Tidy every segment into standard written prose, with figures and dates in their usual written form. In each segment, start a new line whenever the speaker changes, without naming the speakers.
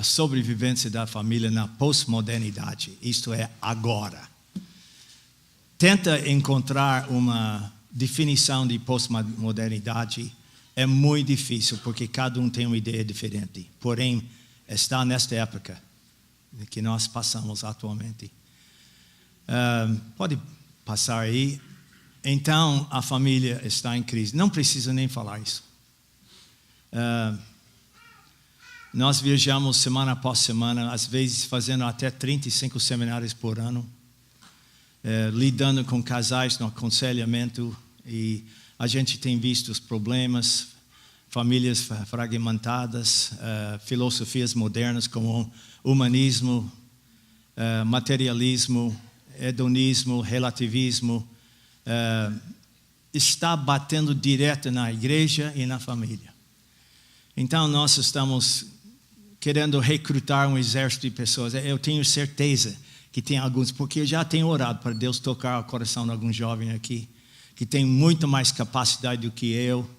a sobrevivência da família na pós-modernidade. Isto é, agora. Tenta encontrar uma definição de pós-modernidade. É muito difícil, porque cada um tem uma ideia diferente. Porém, está nesta época que nós passamos atualmente. Pode passar aí. Então, a família está em crise. Não precisa nem falar isso. Nós viajamos semana após semana, às vezes fazendo até 35 seminários por ano, lidando com casais no aconselhamento, e a gente tem visto os problemas, famílias fragmentadas, filosofias modernas como humanismo, materialismo, hedonismo, relativismo, está batendo direto na igreja e na família. Então nós estamos querendo recrutar um exército de pessoas. Eu tenho certeza que tem alguns, porque eu já tenho orado para Deus tocar o coração de algum jovem aqui, que tem muito mais capacidade do que eu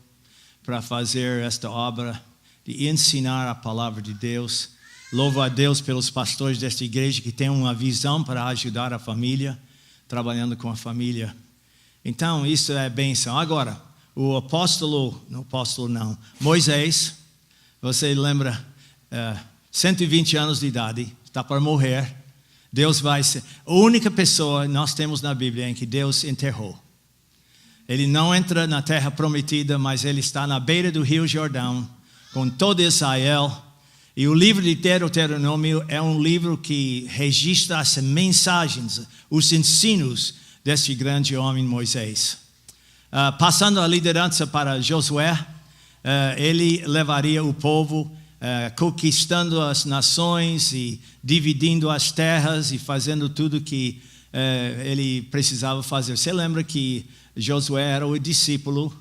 para fazer esta obra, de ensinar a palavra de Deus. Louvo a Deus pelos pastores desta igreja que têm uma visão para ajudar a família, trabalhando com a família. Então, isso é bênção. Agora, Moisés, você lembra, 120 anos de idade, está para morrer. Deus vai ser a única pessoa nós temos na Bíblia em que Deus enterrou. Ele não entra na terra prometida, mas ele está na beira do rio Jordão, com todo Israel. E o livro de Deuteronômio é um livro que registra as mensagens, os ensinos deste grande homem Moisés. Passando a liderança para Josué, ele levaria o povo, conquistando as nações e dividindo as terras e fazendo tudo que ele precisava fazer. Você lembra que Josué era o discípulo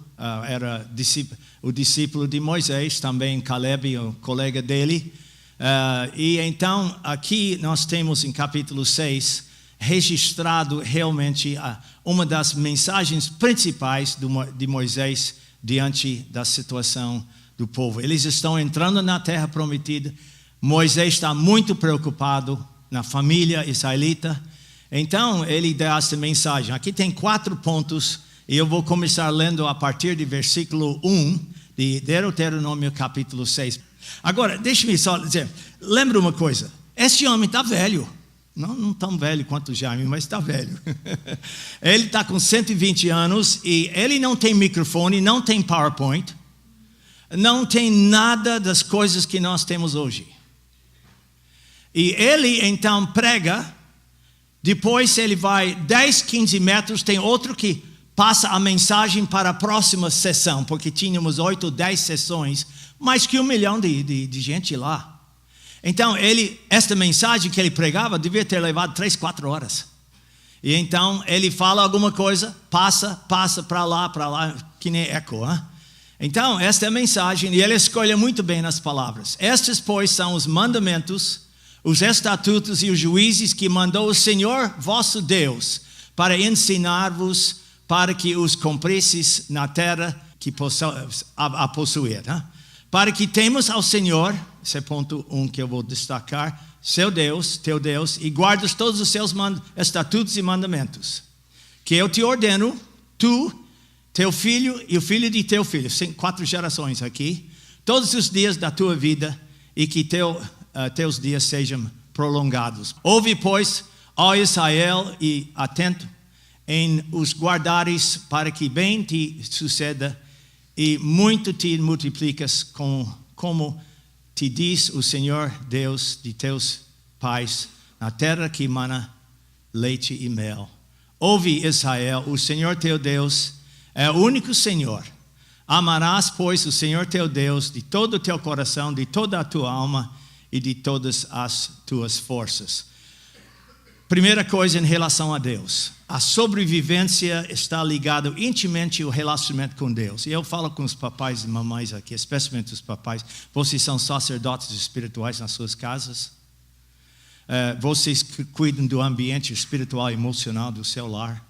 de Moisés, também Caleb, o colega dele. E então, aqui nós temos em capítulo 6, registrado realmente uma das mensagens principais de Moisés diante da situação do povo. Eles estão entrando na terra prometida. Moisés está muito preocupado na família israelita. Então, ele dá essa mensagem. Aqui tem 4 pontos, e eu vou começar lendo a partir de versículo 1 de Deuteronômio capítulo 6. Agora, deixe-me só dizer, lembra uma coisa, este homem está velho. Não tão velho quanto o Jaime, mas está velho. Ele está com 120 anos e ele não tem microfone, não tem PowerPoint, não tem nada das coisas que nós temos hoje. E ele então prega, depois ele vai 10, 15 metros, tem outro que passa a mensagem para a próxima sessão, porque tínhamos 8 ou 10 sessões, mais que 1 milhão de gente lá. Então, esta mensagem que ele pregava devia ter levado 3, 4 horas. E então, ele fala alguma coisa, passa para lá, que nem eco. Hein? Então, esta é a mensagem, e ele escolhe muito bem nas palavras. Estes, pois, são os mandamentos, os estatutos e os juízes que mandou o Senhor vosso Deus, para ensinar-vos, para que os cumprisseis na terra que a possuir. Hein? Para que temos ao Senhor, esse é ponto 1 que eu vou destacar, seu Deus, teu Deus, e guardas todos os seus estatutos e mandamentos, que eu te ordeno, tu, teu filho e o filho de teu filho, 4 gerações aqui, todos os dias da tua vida, e que teus dias sejam prolongados. Ouve, pois, ó Israel, e atento, em os guardares, para que bem te suceda, e muito te multiplicas como te diz o Senhor Deus de teus pais, na terra que mana leite e mel. Ouve, Israel, o Senhor teu Deus é o único Senhor. Amarás, pois, o Senhor teu Deus de todo o teu coração, de toda a tua alma e de todas as tuas forças. Primeira coisa em relação a Deus. A sobrevivência está ligada intimamente ao relacionamento com Deus. E eu falo com os papais e mamães aqui, especialmente os papais. Vocês são sacerdotes espirituais nas suas casas? Vocês cuidam do ambiente espiritual e emocional do seu lar?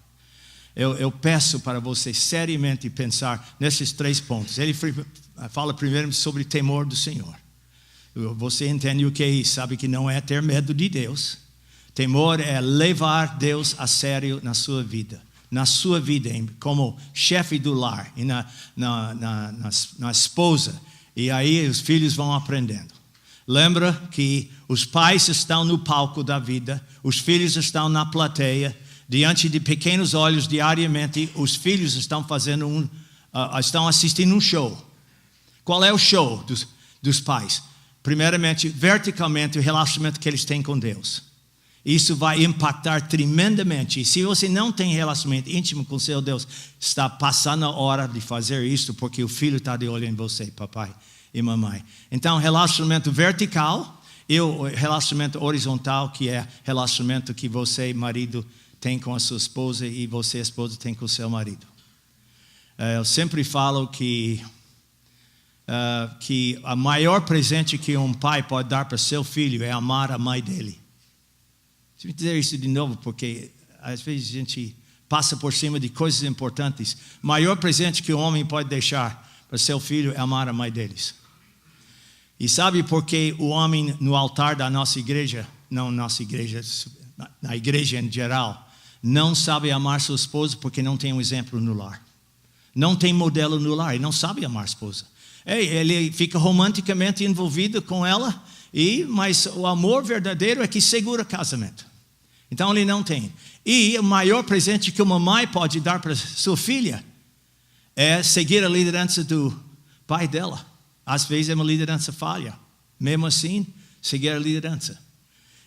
Eu peço para vocês seriamente pensar nesses 3 pontos. Ele fala primeiro sobre temor do Senhor. Você entende o que é isso? Sabe que não é ter medo de Deus. Temor é levar Deus a sério na sua vida. Na sua vida, como chefe do lar e na esposa. E aí os filhos vão aprendendo. Lembra que os pais estão no palco da vida, os filhos estão na plateia, diante de pequenos olhos diariamente, os filhos estão estão assistindo um show. Qual é o show dos pais? Primeiramente, verticalmente, o relacionamento que eles têm com Deus. Isso vai impactar tremendamente. E se você não tem relacionamento íntimo com seu Deus, está passando a hora de fazer isso, porque o filho está de olho em você, papai e mamãe. Então, relacionamento vertical e o relacionamento horizontal, que é relacionamento que você, marido, tem com a sua esposa e você, esposa, tem com o seu marido. Eu sempre falo que o maior presente que um pai pode dar para seu filho é amar a mãe dele. Deixa eu dizer isso de novo, porque às vezes a gente passa por cima de coisas importantes. O maior presente que um homem pode deixar para seu filho é amar a mãe deles. E sabe por que o homem no altar da nossa igreja, não nossa igreja, na igreja em geral, não sabe amar sua esposa? Porque não tem um exemplo no lar. Não tem modelo no lar, ele não sabe amar a esposa. Ele fica romanticamente envolvido com ela, mas o amor verdadeiro é que segura o casamento. Então ele não tem. E o maior presente que uma mãe pode dar para sua filha é seguir a liderança do pai dela. Às vezes é uma liderança falha. Mesmo assim, seguir a liderança.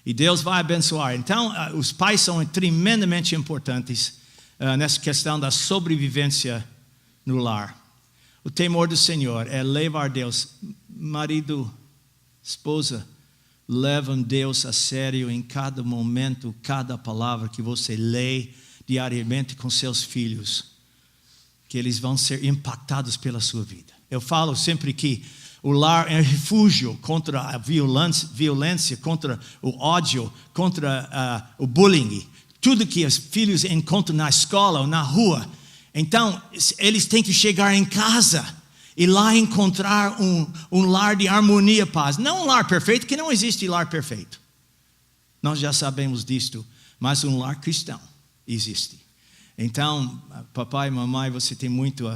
E Deus vai abençoar. Então, os pais são tremendamente importantes nessa questão da sobrevivência no lar. O temor do Senhor é levar Deus. Marido, esposa, levam Deus a sério em cada momento, cada palavra que você lê diariamente com seus filhos, que eles vão ser impactados pela sua vida. Eu falo sempre que o lar é refúgio contra a violência, contra o ódio, contra o bullying, tudo que os filhos encontram na escola ou na rua. Então, eles têm que chegar em casa e lá encontrar um lar de harmonia e paz. Não um lar perfeito, que não existe lar perfeito. Nós já sabemos disto, mas um lar cristão existe. Então, papai e mamãe, você tem muito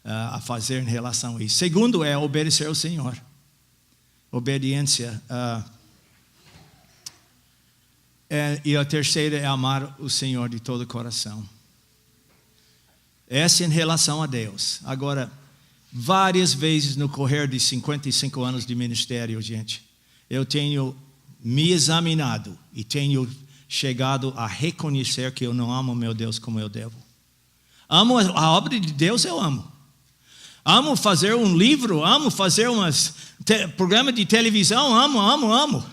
a fazer em relação a isso. Segundo é obedecer ao Senhor. Obediência. E a terceira é amar o Senhor de todo o coração. Essa em relação a Deus. Agora, várias vezes no correr de 55 anos de ministério, gente, eu tenho me examinado e tenho chegado a reconhecer que eu não amo meu Deus como eu devo. Amo a obra de Deus, eu amo. Amo fazer um livro, amo fazer programa de televisão, amo.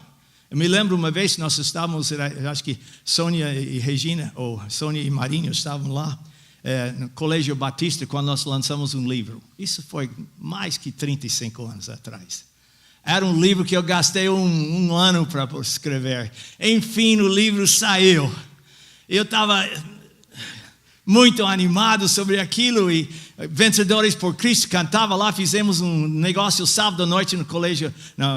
Eu me lembro uma vez, nós estávamos, acho que Sônia e Regina, ou Sônia e Marinho estavam lá, no Colégio Batista, quando nós lançamos um livro. Isso foi mais que 35 anos atrás. Era um livro que eu gastei um ano para escrever. Enfim, o livro saiu. Eu estava muito animado sobre aquilo e Vencedores por Cristo cantava lá. Fizemos um negócio sábado à noite no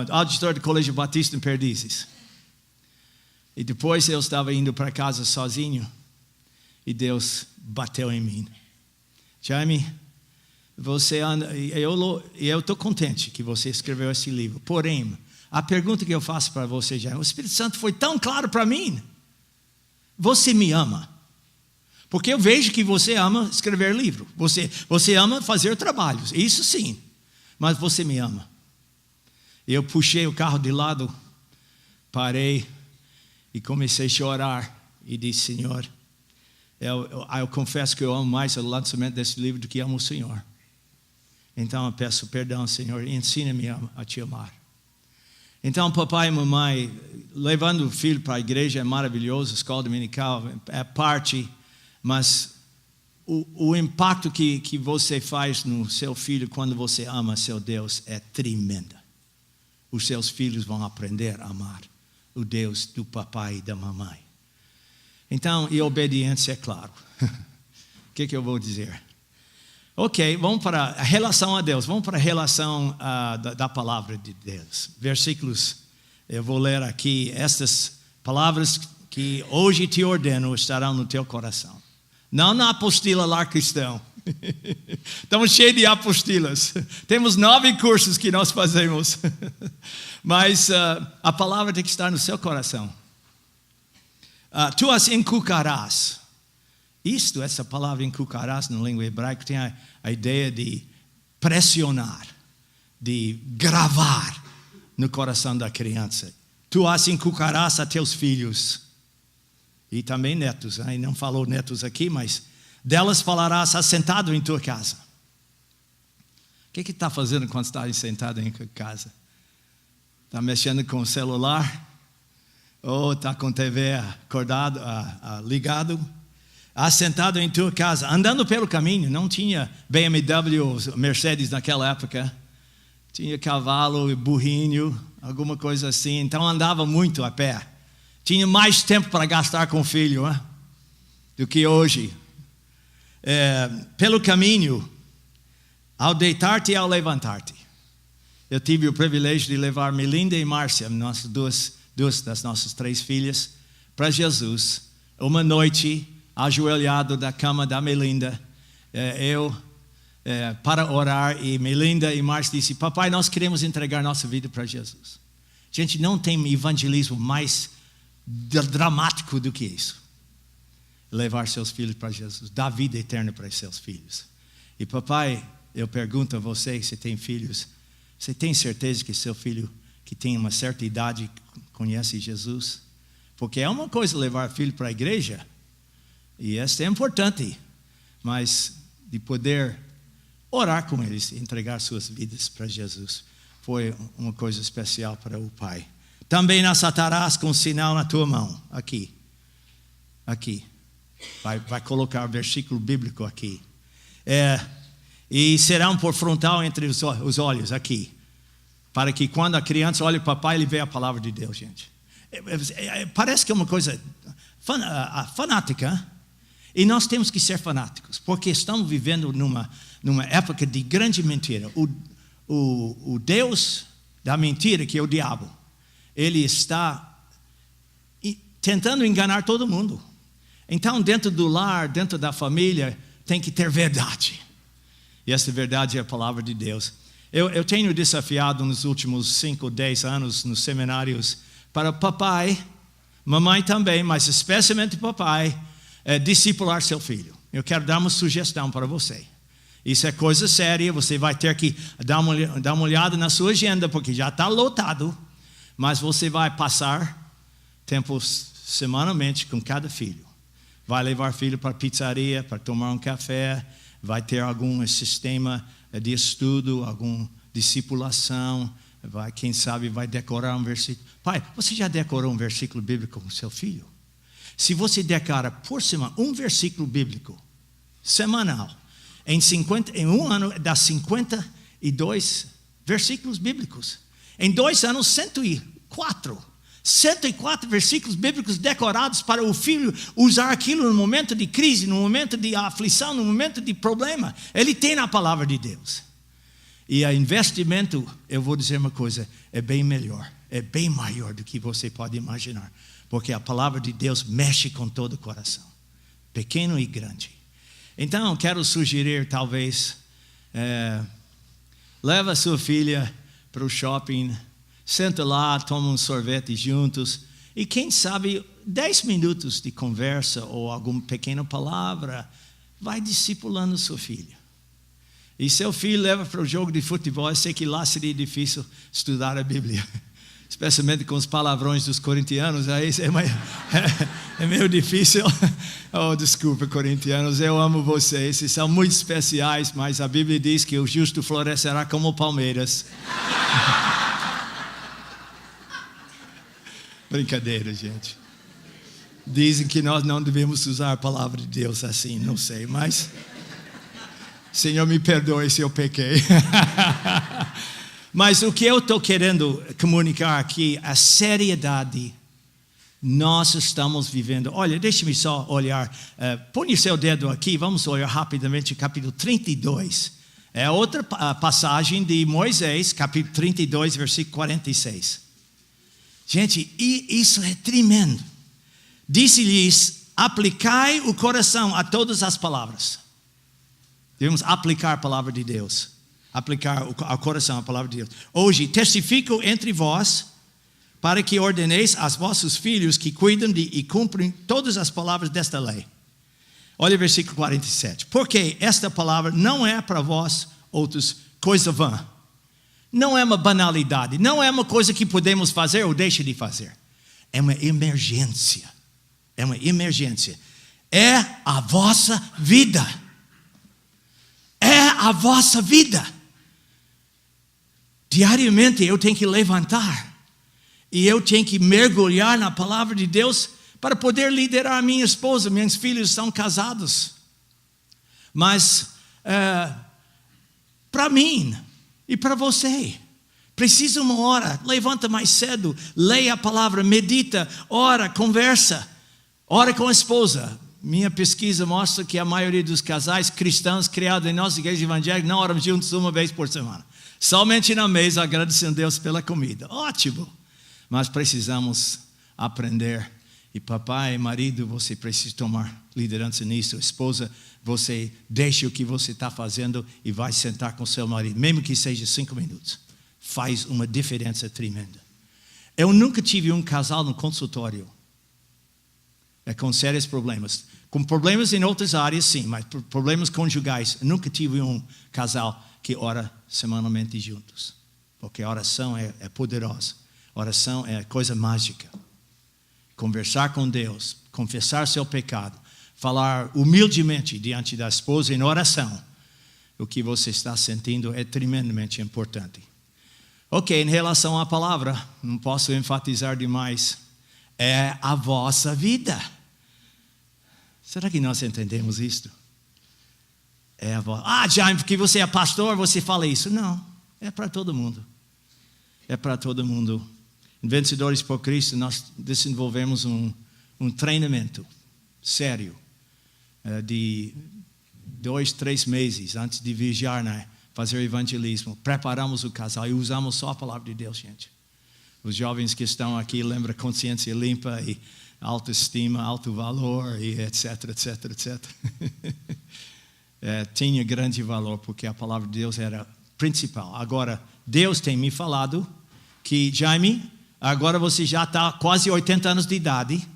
auditório do Colégio Batista em Perdizes. E depois eu estava indo para casa sozinho e Deus bateu em mim. Jaime, eu estou contente que você escreveu esse livro. Porém, a pergunta que eu faço para você, Jaime, o Espírito Santo foi tão claro para mim. Você me ama? Porque eu vejo que você ama escrever livro. Você ama fazer trabalhos. Isso sim. Mas você me ama. Eu puxei o carro de lado, parei e comecei a chorar. E disse, Senhor, eu confesso que eu amo mais o lançamento desse livro do que amo o Senhor. Então eu peço perdão, Senhor, e ensina-me a te amar. Então, papai e mamãe, levando o filho para a igreja é maravilhoso, escola dominical é parte, mas o impacto que você faz no seu filho quando você ama seu Deus é tremendo. Os seus filhos vão aprender a amar o Deus do papai e da mamãe. Então, e obediência, é claro. O que eu vou dizer? Ok, vamos para a relação a Deus. Vamos para a relação da palavra de Deus. Versículos, eu vou ler aqui. Estas palavras que hoje te ordeno estarão no teu coração. Não na apostila Lar Cristão. Estamos cheios de apostilas. Temos 9 cursos que nós fazemos. Mas a palavra tem que estar no seu coração. Tu as inculcarás. Essa palavra inculcarás na língua hebraica tem a ideia de pressionar, de gravar no coração da criança. Tu as inculcarás a teus filhos. E também netos. Não falou netos aqui, mas delas falarás assentado em tua casa. O que está fazendo quando está sentado em casa? Está mexendo com o celular? Ou está com a TV acordado, ligado? Assentado em tua casa, andando pelo caminho. Não tinha BMW, Mercedes naquela época. Tinha cavalo e burrinho, alguma coisa assim. Então andava muito a pé. Tinha mais tempo para gastar com o filho do que hoje. Pelo caminho, ao deitar-te e ao levantar-te. Eu tive o privilégio de levar Melinda e Márcia, duas das nossas 3 filhas, para Jesus. Uma noite, ajoelhado da cama da Melinda, para orar, e Melinda e Márcia disse: papai, nós queremos entregar nossa vida para Jesus. Gente, não tem evangelismo mais dramático do que isso. Levar seus filhos para Jesus, dar vida eterna para seus filhos. E papai, eu pergunto a você, se tem filhos, você tem certeza que seu filho que tem uma certa idade conhece Jesus? Porque é uma coisa levar filho para a igreja, e isso é importante, mas de poder orar com eles, entregar suas vidas para Jesus, foi uma coisa especial para o pai. Também as atarás com sinal na tua mão. Aqui. Vai colocar o versículo bíblico aqui. E serão por frontal entre os olhos. Aqui. Para que quando a criança olha para o papai, ele vê a palavra de Deus, gente. Parece que é uma coisa fanática. E nós temos que ser fanáticos. Porque estamos vivendo numa época de grande mentira. O Deus da mentira, que é o diabo, ele está tentando enganar todo mundo. Então, dentro do lar, dentro da família, tem que ter verdade. E essa verdade é a palavra de Deus. Eu tenho desafiado nos últimos 5 ou 10 anos nos seminários para papai, mamãe também, mas especialmente papai, discipular seu filho. Eu quero dar uma sugestão para você. Isso é coisa séria, você vai ter que dar uma olhada na sua agenda, porque já está lotado. Mas você vai passar tempo semanalmente com cada filho. Vai levar filho para a pizzaria, para tomar um café. Vai ter algum sistema de estudo, alguma discipulação. Quem sabe vai decorar um versículo. Pai, você já decorou um versículo bíblico com seu filho? Se você decora por cima um versículo bíblico semanal, em um ano dá 52 versículos bíblicos. Em 2 anos, 104 versículos bíblicos decorados para o filho usar aquilo no momento de crise, no momento de aflição, no momento de problema. Ele tem na palavra de Deus. E o investimento, eu vou dizer uma coisa, é bem melhor, é bem maior do que você pode imaginar. Porque a palavra de Deus mexe com todo o coração, pequeno e grande. Então, quero sugerir, talvez, leva sua filha para o shopping, senta lá, toma um sorvete juntos, e quem sabe 10 minutos de conversa ou alguma pequena palavra, vai discipulando sua filha. E seu filho leva para o jogo de futebol. Eu sei que lá seria difícil estudar a Bíblia, especialmente com os palavrões dos corintianos. Aí é meio difícil. Oh, desculpa, corintianos, eu amo vocês, vocês são muito especiais, mas a Bíblia diz que o justo florescerá como palmeiras. Brincadeira, gente. Dizem que nós não devemos usar a palavra de Deus assim, não sei, mas Senhor, me perdoe se eu pequei. Mas o que eu estou querendo comunicar aqui, a seriedade Nós estamos vivendo. Olha, deixe-me só olhar. Põe o seu dedo aqui, vamos olhar rapidamente o capítulo 32. É outra passagem de Moisés, capítulo 32, versículo 46. Gente, isso é tremendo. Disse-lhes: aplicai o coração a todas as palavras. Devemos aplicar a palavra de Deus. Aplicar ao coração a palavra de Deus. Hoje testifico entre vós, para que ordeneis aos vossos filhos que cuidam e cumprem todas as palavras desta lei. Olha o versículo 47. Porque esta palavra não é para vós outros coisa vã. Não é uma banalidade. Não é uma coisa que podemos fazer ou deixe de fazer. É uma emergência. É uma emergência. É a vossa vida. É a vossa vida. Diariamente eu tenho que levantar. E eu tenho que mergulhar na palavra de Deus para poder liderar a minha esposa. Meus filhos estão casados. Mas, para mim e para você, precisa uma hora. Levanta mais cedo, leia a palavra, medita, ora, conversa. Ora com a esposa. Minha pesquisa mostra que a maioria dos casais cristãos criados em nossa igreja evangélica não oram juntos uma vez por semana. Somente na mesa, agradecendo a Deus pela comida. Ótimo! Mas precisamos aprender. E papai, marido, você precisa tomar liderança nisso. Esposa, você deixa o que você está fazendo e vai sentar com seu marido. Mesmo que seja 5 minutos. Faz uma diferença tremenda. Eu nunca tive um casal no consultório. Com sérios problemas. Com problemas em outras áreas, sim. Mas problemas conjugais. Eu nunca tive um casal que ora semanalmente juntos. Porque a oração é poderosa. Oração é coisa mágica. Conversar com Deus, confessar seu pecado, falar humildemente diante da esposa em oração. O que você está sentindo é tremendamente importante. Ok, em relação à palavra, não posso enfatizar demais. É a vossa vida. Será que nós entendemos isto? É a vossa. Jaime, porque você é pastor, você fala isso. Não, é para todo mundo. É para todo mundo. Em Vencedores por Cristo, nós desenvolvemos um treinamento sério de 2-3 meses antes de viajar, fazer evangelismo. Preparamos o casal e usamos só a palavra de Deus, gente. Os jovens que estão aqui lembram consciência limpa e autoestima, alto valor e etc, etc, etc. Tinha grande valor porque a palavra de Deus era principal. Agora, Deus tem me falado que, Jaime, agora você já está quase 80 anos de idade.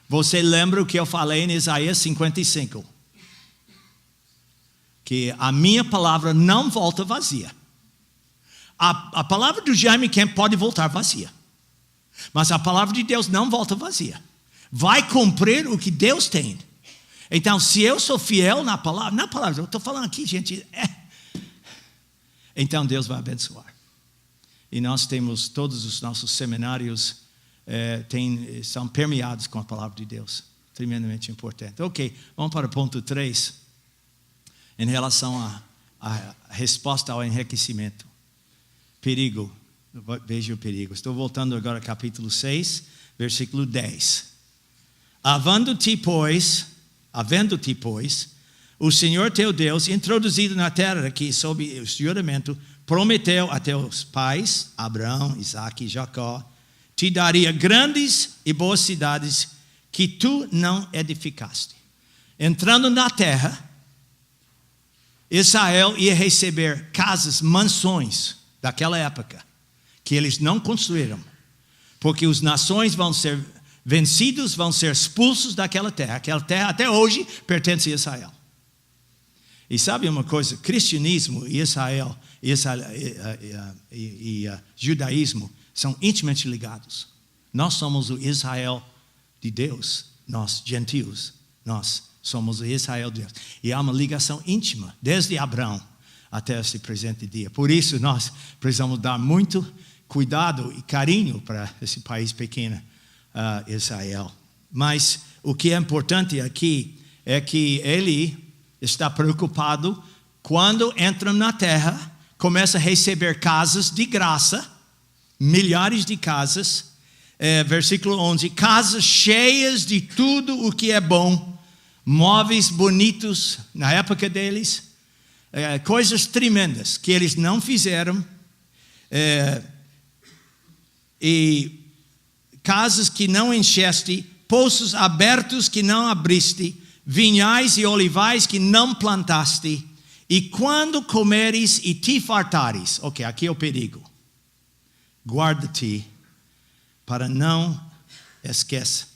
Você lembra o que eu falei em Isaías 55? Que a minha palavra não volta vazia. A palavra do Jaime Kemp pode voltar vazia. Mas a palavra de Deus não volta vazia. Vai cumprir o que Deus tem. Então, se eu sou fiel na palavra, eu estou falando aqui, gente, então Deus vai abençoar. E nós temos todos os nossos seminários são permeados com a palavra de Deus. Tremendamente importante. Ok, vamos para o ponto 3. Em relação à resposta ao enriquecimento. Perigo. Veja o perigo. Estou voltando agora ao capítulo 6, versículo 10. Havendo-te, pois, o Senhor teu Deus, introduzido na terra que sob o juramento, prometeu a teus pais, Abraão, Isaque e Jacó, te daria grandes e boas cidades que tu não edificaste. Entrando na terra, Israel ia receber casas, mansões daquela época, que eles não construíram, porque as nações vão ser vencidos, vão ser expulsos daquela terra. Aquela terra até hoje pertence a Israel. E sabe uma coisa? Cristianismo e Israel e judaísmo são intimamente ligados. Nós somos o Israel de Deus, nós gentios, nós somos o Israel de Deus. E há uma ligação íntima, desde Abraão até esse presente dia. Por isso nós precisamos dar muito cuidado e carinho para esse país pequeno, Israel. Mas o que é importante aqui é que ele está preocupado quando entram na terra, começa a receber casas de graça, milhares de casas, versículo 11, casas cheias de tudo o que é bom, móveis bonitos na época deles, coisas tremendas que eles não fizeram, e casas que não encheste, poços abertos que não abriste, vinhais e olivais que não plantaste, e quando comeres e te fartares, ok, aqui é o perigo, guarda-te para não esqueça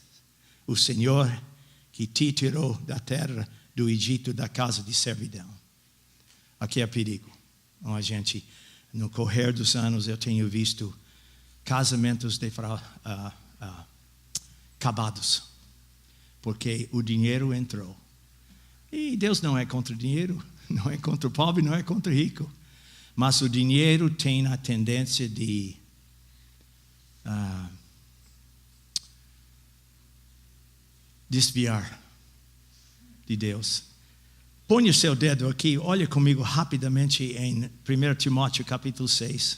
o Senhor que te tirou da terra do Egito, da casa de servidão. Aqui é perigo. A gente, no correr dos anos, eu tenho visto casamentos acabados, porque o dinheiro entrou. E Deus não é contra o dinheiro, não é contra o pobre, não é contra o rico. Mas o dinheiro tem a tendência de desviar de Deus. Põe o seu dedo aqui, olha comigo rapidamente em 1 Timóteo capítulo 6.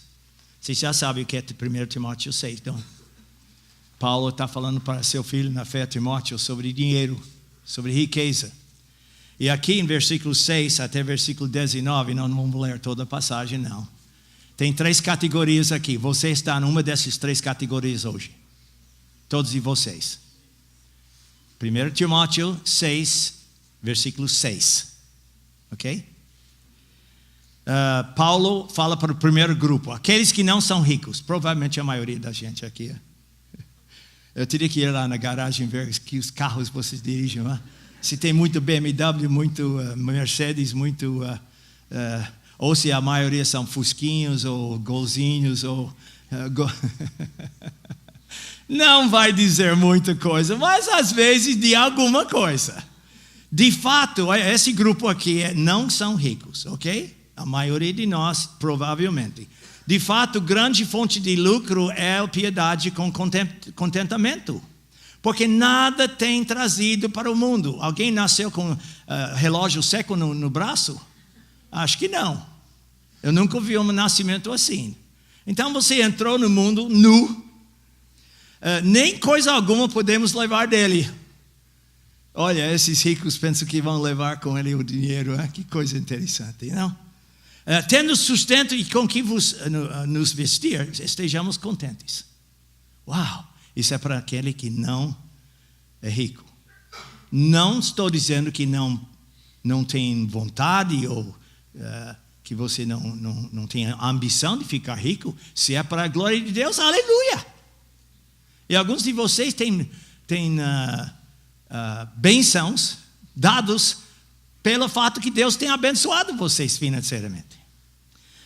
Vocês já sabem o que é 1 Timóteo 6, então. Paulo está falando para seu filho na fé, Timóteo, sobre dinheiro, sobre riqueza. E aqui em versículo 6 até versículo 19, não vamos ler toda a passagem, não. Tem 3 categorias aqui. Você está numa dessas 3 categorias hoje. Todos de vocês. 1 Timóteo 6, versículo 6. Ok? Paulo fala para o primeiro grupo. Aqueles que não são ricos. Provavelmente a maioria da gente aqui. Eu teria que ir lá na garagem ver que os carros vocês dirigem. Se tem muito BMW, muito Mercedes, muito... ou se a maioria são fusquinhos ou golzinhos ou... Não vai dizer muita coisa, mas às vezes de alguma coisa. De fato, esse grupo aqui não são ricos, ok? A maioria de nós, provavelmente. De fato, grande fonte de lucro é a piedade com contentamento. Porque nada tem trazido para o mundo. Alguém nasceu com relógio seco no braço? Acho que não. Eu nunca vi um nascimento assim. Então você entrou no mundo nu. Nem coisa alguma podemos levar dele. Olha, esses ricos pensam que vão levar com ele o dinheiro. Que coisa interessante, não? Tendo sustento e com que nos vestir, estejamos contentes. Uau! Isso é para aquele que não é rico. Não estou dizendo que não tem vontade ou que você não tem a ambição de ficar rico. Se é para a glória de Deus, aleluia! E alguns de vocês têm bênçãos dados pelo fato que Deus tem abençoado vocês financeiramente.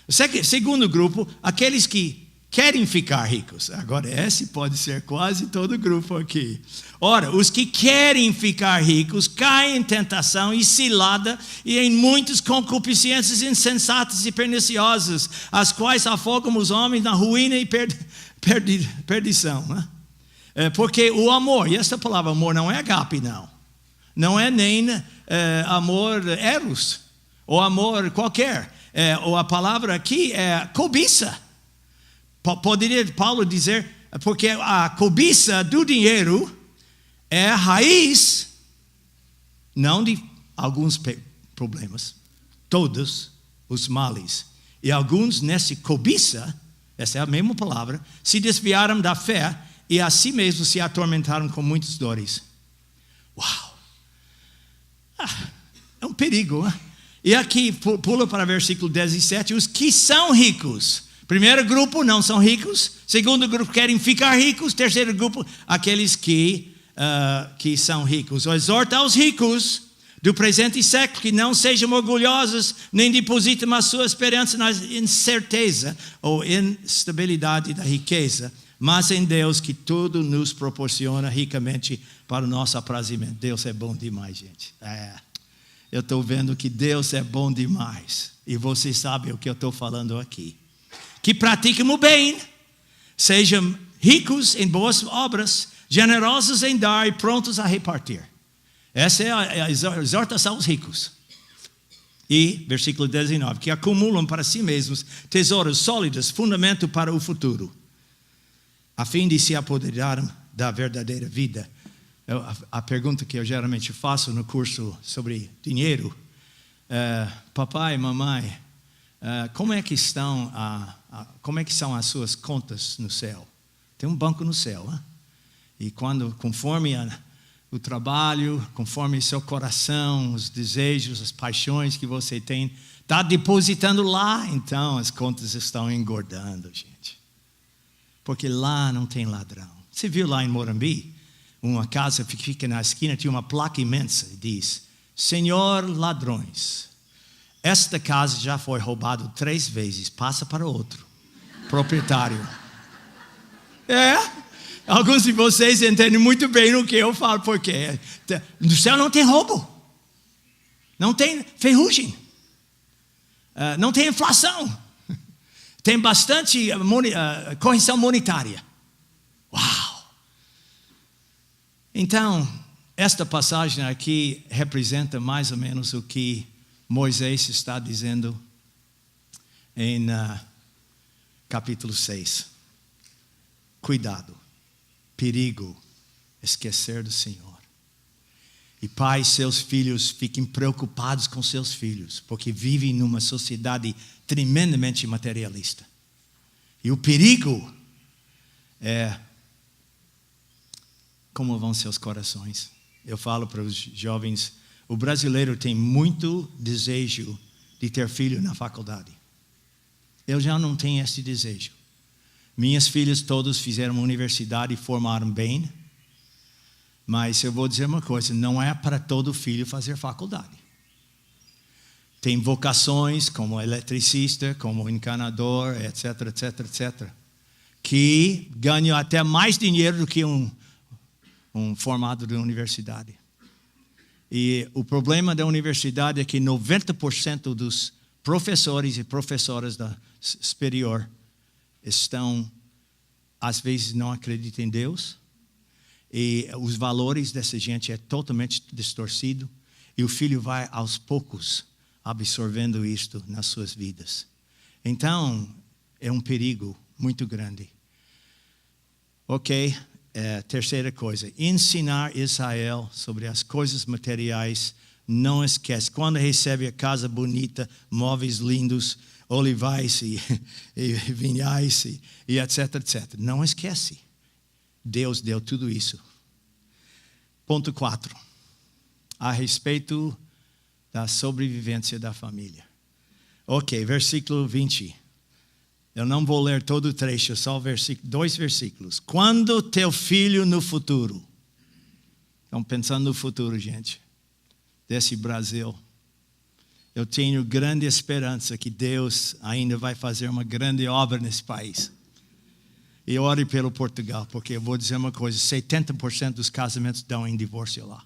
O segundo grupo, aqueles que querem ficar ricos. Agora, esse pode ser quase todo grupo aqui. Ora, os que querem ficar ricos caem em tentação e cilada e em muitas concupiscências insensatas e perniciosas, as quais afogam os homens na ruína e perdição. Né? Porque o amor, e essa palavra amor não é agape, não. Não é nem amor eros, ou amor qualquer. Ou a palavra aqui é cobiça. Poderia Paulo dizer, porque a cobiça do dinheiro é a raiz, não de alguns problemas, todos os males. E alguns nessa cobiça, essa é a mesma palavra, se desviaram da fé e a si mesmos se atormentaram com muitas dores. Uau! É um perigo, né? E aqui, pula para o versículo 17, os que são ricos. Primeiro grupo, não são ricos. Segundo grupo, querem ficar ricos. Terceiro grupo, aqueles que são ricos. Exorta aos ricos do presente século que não sejam orgulhosos, nem depositem a sua esperança na incerteza ou instabilidade da riqueza, mas em Deus que tudo nos proporciona ricamente para o nosso aprazimento. Deus é bom demais, gente. Eu estou vendo que Deus é bom demais. E vocês sabem o que eu estou falando aqui. Que pratiquem o bem, sejam ricos em boas obras, generosos em dar e prontos a repartir. Essa é a exortação aos ricos. E, versículo 19, que acumulam para si mesmos tesouros sólidos, fundamento para o futuro. a fim de se apoderar da verdadeira vida. A pergunta que eu geralmente faço no curso sobre dinheiro, papai, mamãe, como é que são as suas contas no céu? Tem um banco no céu, hein? E conforme o trabalho, conforme seu coração, os desejos, as paixões que você tem, está depositando lá, então as contas estão engordando, gente. Porque lá não tem ladrão. Você viu lá em Morumbi, uma casa que fica na esquina, tinha uma placa imensa, diz, Senhor ladrões, esta casa já foi roubada 3 vezes, passa para outro proprietário. Alguns de vocês entendem muito bem o que eu falo, porque no céu não tem roubo, não tem ferrugem, não tem inflação, tem bastante correção monetária. Uau! Então, esta passagem aqui representa mais ou menos o que Moisés está dizendo em capítulo 6. Cuidado, perigo, esquecer do Senhor. E pais, seus filhos, fiquem preocupados com seus filhos, porque vivem numa sociedade tremendamente materialista. E o perigo é como vão seus corações. Eu falo para os jovens, o brasileiro tem muito desejo de ter filho na faculdade. Eu já não tenho esse desejo. Minhas filhas todas fizeram universidade e formaram bem. Mas eu vou dizer uma coisa, não é para todo filho fazer faculdade. Tem vocações como eletricista, como encanador, etc, etc, etc. Que ganham até mais dinheiro do que um formado de universidade. E o problema da universidade é que 90% dos professores e professoras da superior às vezes não acreditam em Deus, e os valores dessa gente é totalmente distorcido, e o filho vai aos poucos absorvendo isto nas suas vidas. Então, é um perigo muito grande. Ok, terceira coisa, ensinar Israel sobre as coisas materiais, não esquece. Quando recebe a casa bonita, móveis lindos, olivais e vinhais e etc, etc. Não esquece. Deus deu tudo isso. Ponto 4. A respeito da sobrevivência da família. Ok, versículo 20. Eu não vou ler todo o trecho, só 2 versículos. Quando teu filho no futuro. Estão pensando no futuro, gente. Desse Brasil. Eu tenho grande esperança que Deus ainda vai fazer uma grande obra nesse país. E ore pelo Portugal, porque eu vou dizer uma coisa, 70% dos casamentos dão em divórcio lá.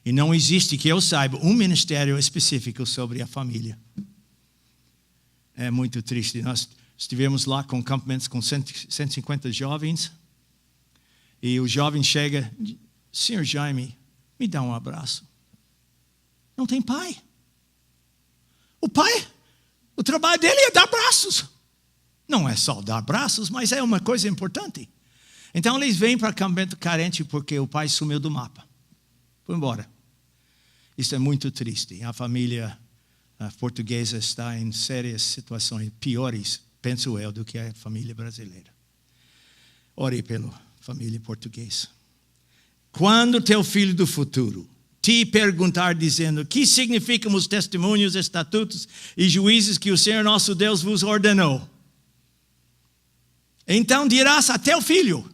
E não existe, que eu saiba, um ministério específico sobre a família. É muito triste. Nós estivemos lá com campamentos com 150 jovens. E o jovem chega, Senhor Jaime, me dá um abraço. Não tem pai. O pai, o trabalho dele é dar abraços. Não é só dar abraços, mas é uma coisa importante. Então eles vêm para acampamento carente porque o pai sumiu do mapa. Foi embora. Isso é muito triste. A família portuguesa está em sérias situações piores, penso eu, do que a família brasileira. Ore pela família portuguesa. Quando teu filho do futuro te perguntar dizendo, que significam os testemunhos, estatutos e juízes que o Senhor nosso Deus vos ordenou? Então dirás a teu filho,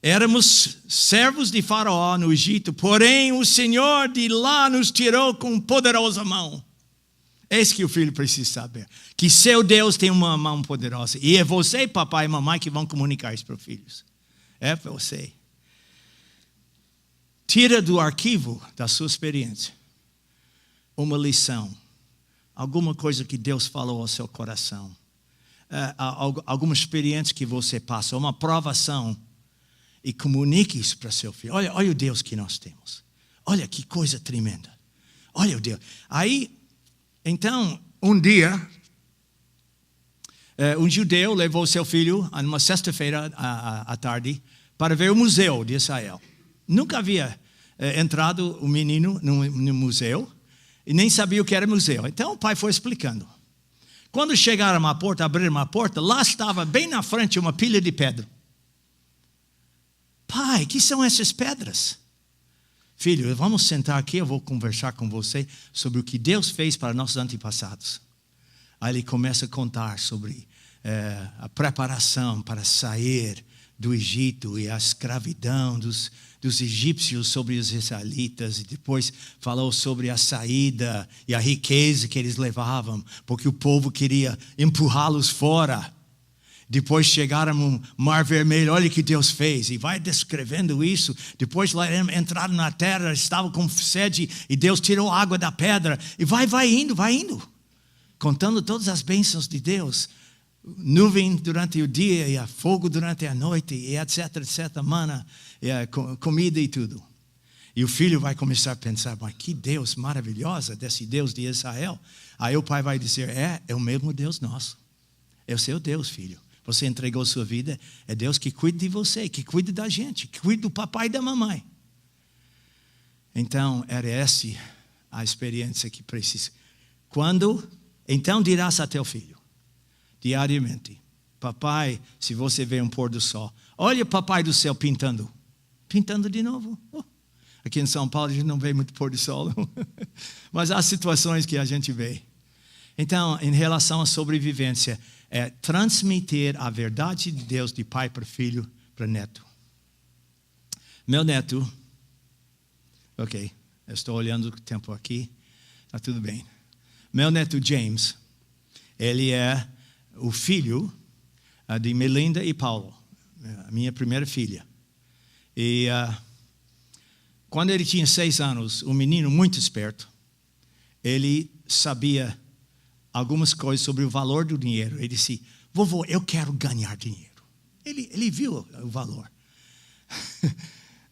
éramos servos de Faraó no Egito, porém o Senhor de lá nos tirou com poderosa mão. Eis que o filho precisa saber, que seu Deus tem uma mão poderosa. E é você, papai e mamãe, que vão comunicar isso para os filhos. É você. Tira do arquivo da sua experiência uma lição, alguma coisa que Deus falou ao seu coração, alguma experiência que você passa, uma provação, e comunique isso para seu filho. Olha o Deus que nós temos. Olha que coisa tremenda. Olha o Deus. Aí, então, um dia, um judeu levou seu filho numa sexta-feira à tarde para ver o museu de Israel. Nunca havia entrado o menino no museu e nem sabia o que era museu. Então o pai foi explicando. Quando chegaram à porta, abriram a porta, lá estava bem na frente uma pilha de pedra. Pai, que são essas pedras? Filho, vamos sentar aqui, eu vou conversar com você sobre o que Deus fez para nossos antepassados. Aí ele começa a contar sobre a preparação para sair do Egito e a escravidão dos egípcios sobre os israelitas. E depois falou sobre a saída e a riqueza que eles levavam, porque o povo queria empurrá-los fora. Depois chegaram no Mar Vermelho, olha o que Deus fez. E vai descrevendo isso. Depois lá entraram na terra, estavam com sede e Deus tirou a água da pedra. E vai indo. Contando todas as bênçãos de Deus. Nuvem durante o dia e fogo durante a noite, e etc, mana, e comida e tudo. E o filho vai começar a pensar, mas que Deus maravilhosa desse Deus de Israel. Aí o pai vai dizer, é o mesmo Deus nosso. É o seu Deus, filho. Você entregou sua vida, é Deus que cuida de você, que cuida da gente, que cuida do papai e da mamãe. Então, era essa a experiência que precisa. Então dirás a teu filho, diariamente, papai, se você vê um pôr do sol, olha o papai do céu pintando de novo. Aqui em São Paulo a gente não vê muito pôr do sol, mas há situações que a gente vê. Então, em relação à sobrevivência, é transmitir a verdade de Deus de pai para filho, para neto. Meu neto, ok, eu estou olhando o tempo aqui, está tudo bem. Meu neto James, ele é o filho de Melinda e Paulo, a minha primeira filha. E quando ele tinha 6 anos, um menino muito esperto, ele sabia algumas coisas sobre o valor do dinheiro. Ele disse, vovô, eu quero ganhar dinheiro. Ele viu o valor.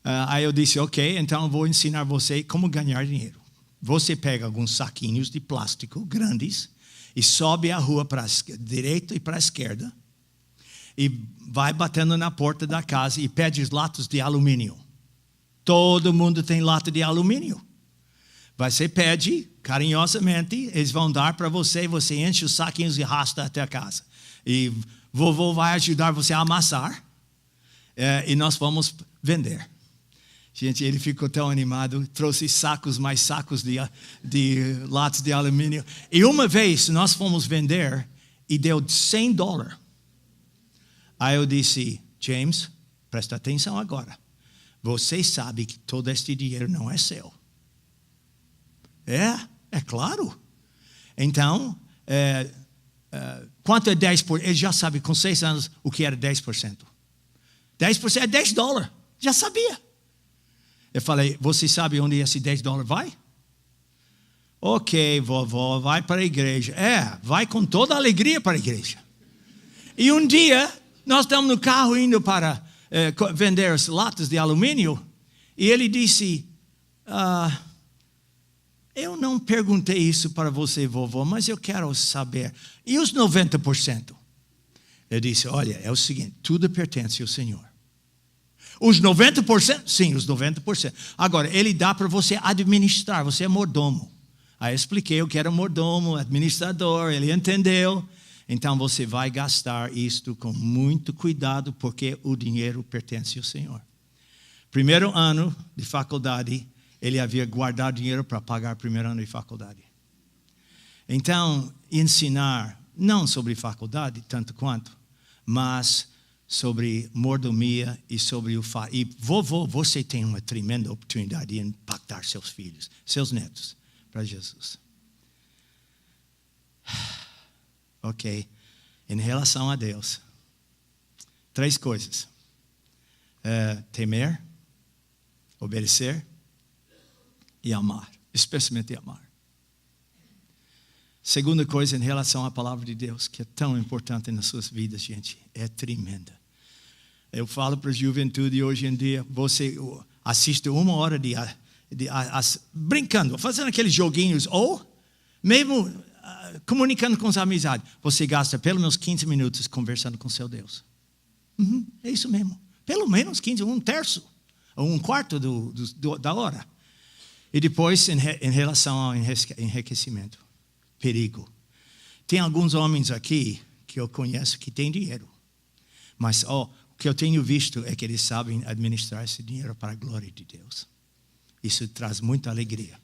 Aí eu disse, ok, então eu vou ensinar você como ganhar dinheiro. Você pega alguns saquinhos de plástico grandes e sobe a rua para a direita e para a esquerda e vai batendo na porta da casa e pede os latas de alumínio. Todo mundo tem lata de alumínio. Você pede carinhosamente, eles vão dar para você, e você enche os saquinhos e arrasta até a casa. E vovô vai ajudar você a amassar, e nós vamos vender. Gente, ele ficou tão animado, trouxe mais sacos de latas de alumínio. E uma vez nós fomos vender e deu $100. Aí eu disse, James, presta atenção agora. Você sabe que todo este dinheiro não é seu. É claro. Então, quanto é 10%? Ele já sabe com 6 anos o que era 10%. 10% é $10. Já sabia. Eu falei, você sabe onde esse $10 vai? Ok, vovó, vai para a igreja. Vai com toda a alegria para a igreja. E um dia, nós estamos no carro indo para vender as latas de alumínio. E ele disse, eu não perguntei isso para você, vovó, mas eu quero saber. E os 90%? Eu disse, olha, é o seguinte, tudo pertence ao Senhor. Os 90%? Sim, os 90%. Agora, ele dá para você administrar, você é mordomo. Aí eu expliquei o que era mordomo, administrador, ele entendeu. Então você vai gastar isto com muito cuidado, porque o dinheiro pertence ao Senhor. Primeiro ano de faculdade, ele havia guardado dinheiro para pagar o primeiro ano de faculdade. Então, ensinar, não sobre faculdade, tanto quanto, mas sobre mordomia e sobre e vovô, você tem uma tremenda oportunidade de impactar seus filhos, seus netos, para Jesus. Ok, em relação a Deus, 3 coisas. Temer, obedecer e amar, especialmente amar. Segunda coisa em relação à palavra de Deus, que é tão importante nas suas vidas, gente, é tremenda. Eu falo para a juventude hoje em dia, você assiste 1 hora brincando, fazendo aqueles joguinhos, ou mesmo comunicando com as amizades. Você gasta pelo menos 15 minutos conversando com seu Deus. É isso mesmo. Pelo menos 15, um terço, ou um quarto da hora. E depois, em relação ao enriquecimento, perigo. Tem alguns homens aqui que eu conheço que têm dinheiro. Mas o que eu tenho visto é que eles sabem administrar esse dinheiro para a glória de Deus. Isso traz muita alegria.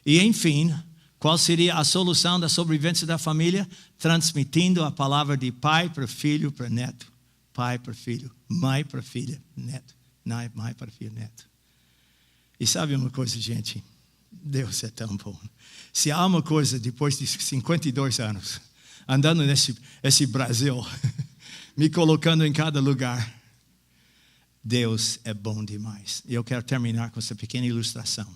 E, enfim, qual seria a solução da sobrevivência da família? Transmitindo a palavra de pai para filho, para neto. Pai para filho, mãe para filha, neto. Mãe para filho, neto. E sabe uma coisa, gente? Deus é tão bom. Se há uma coisa, depois de 52 anos, andando nesse Brasil, me colocando em cada lugar, Deus é bom demais. E eu quero terminar com essa pequena ilustração.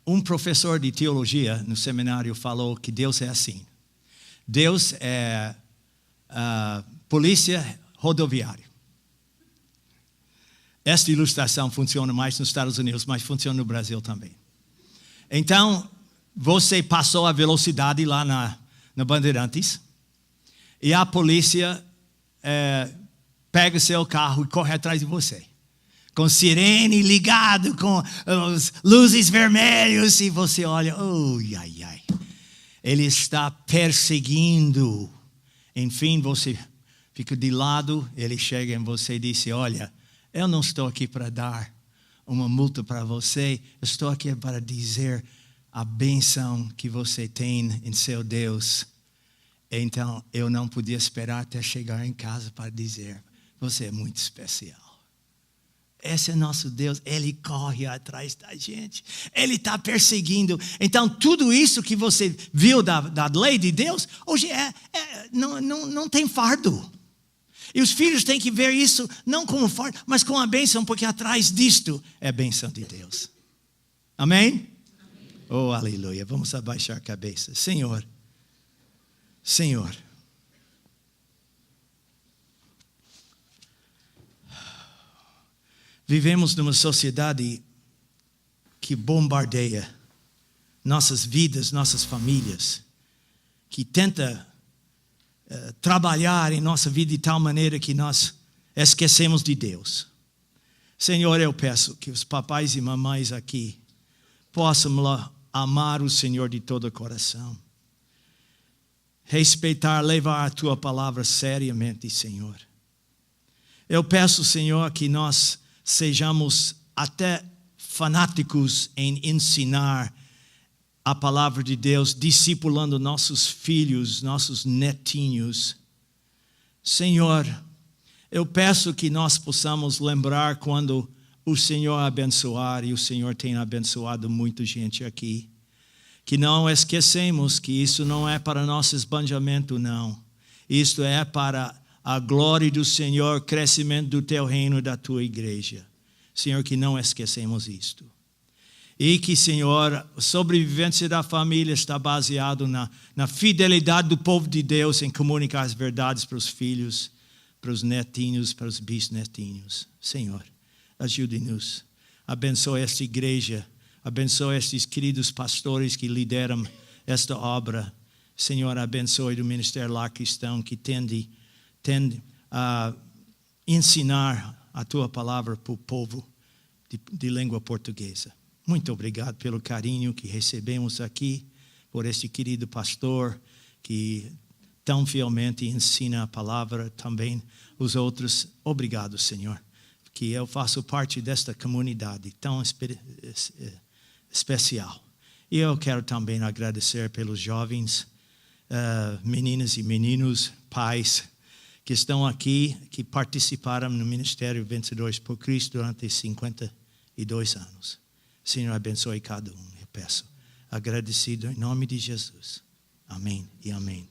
Um professor de teologia no seminário falou que Deus é assim. Deus é polícia rodoviária. Esta ilustração funciona mais nos Estados Unidos, mas funciona no Brasil também. Então, você passou a velocidade lá na Bandeirantes e a polícia pega seu carro e corre atrás de você. Com sirene ligado, com as luzes vermelhas, e você olha, ai. Ele está perseguindo. Enfim, você fica de lado, ele chega em você e diz, olha, eu não estou aqui para dar uma multa para você, eu estou aqui para dizer a bênção que você tem em seu Deus. Então, eu não podia esperar até chegar em casa para dizer, você é muito especial. Esse é nosso Deus, Ele corre atrás da gente, Ele está perseguindo. Então, tudo isso que você viu da lei de Deus, hoje não tem fardo. E os filhos têm que ver isso não como fardo, mas com a bênção, porque atrás disto é a bênção de Deus. Amém? Oh, aleluia. Vamos abaixar a cabeça. Senhor. Vivemos numa sociedade que bombardeia nossas vidas, nossas famílias, que tenta trabalhar em nossa vida de tal maneira que nós esquecemos de Deus. Senhor, eu peço que os papais e mamães aqui possam amar o Senhor de todo o coração. Respeitar, levar a Tua palavra seriamente, Senhor. Eu peço, Senhor, que nós sejamos até fanáticos em ensinar a palavra de Deus, discipulando nossos filhos, nossos netinhos. Senhor, eu peço que nós possamos lembrar quando o Senhor abençoar, e o Senhor tem abençoado muita gente aqui, que não esquecemos que isso não é para nosso esbanjamento, não. Isto é para a glória do Senhor, crescimento do Teu reino e da Tua igreja. Senhor, que não esquecemos isto. E que, Senhor, a sobrevivência da família está baseado na fidelidade do povo de Deus em comunicar as verdades para os filhos, para os netinhos, para os bisnetinhos. Senhor, ajude-nos. Abençoe esta igreja. Abençoe estes queridos pastores que lideram esta obra. Senhor, abençoe o Ministério Lar Cristão que tende a ensinar a Tua palavra para o povo de língua portuguesa. Muito obrigado pelo carinho que recebemos aqui, por este querido pastor que tão fielmente ensina a palavra, também os outros. Obrigado, Senhor, que eu faço parte desta comunidade tão especial. E eu quero também agradecer pelos jovens, meninas e meninos, pais, que estão aqui, que participaram no Ministério Vencedores por Cristo durante 52 anos. Senhor, abençoe cada um, eu peço. Agradecido em nome de Jesus. Amém e amém.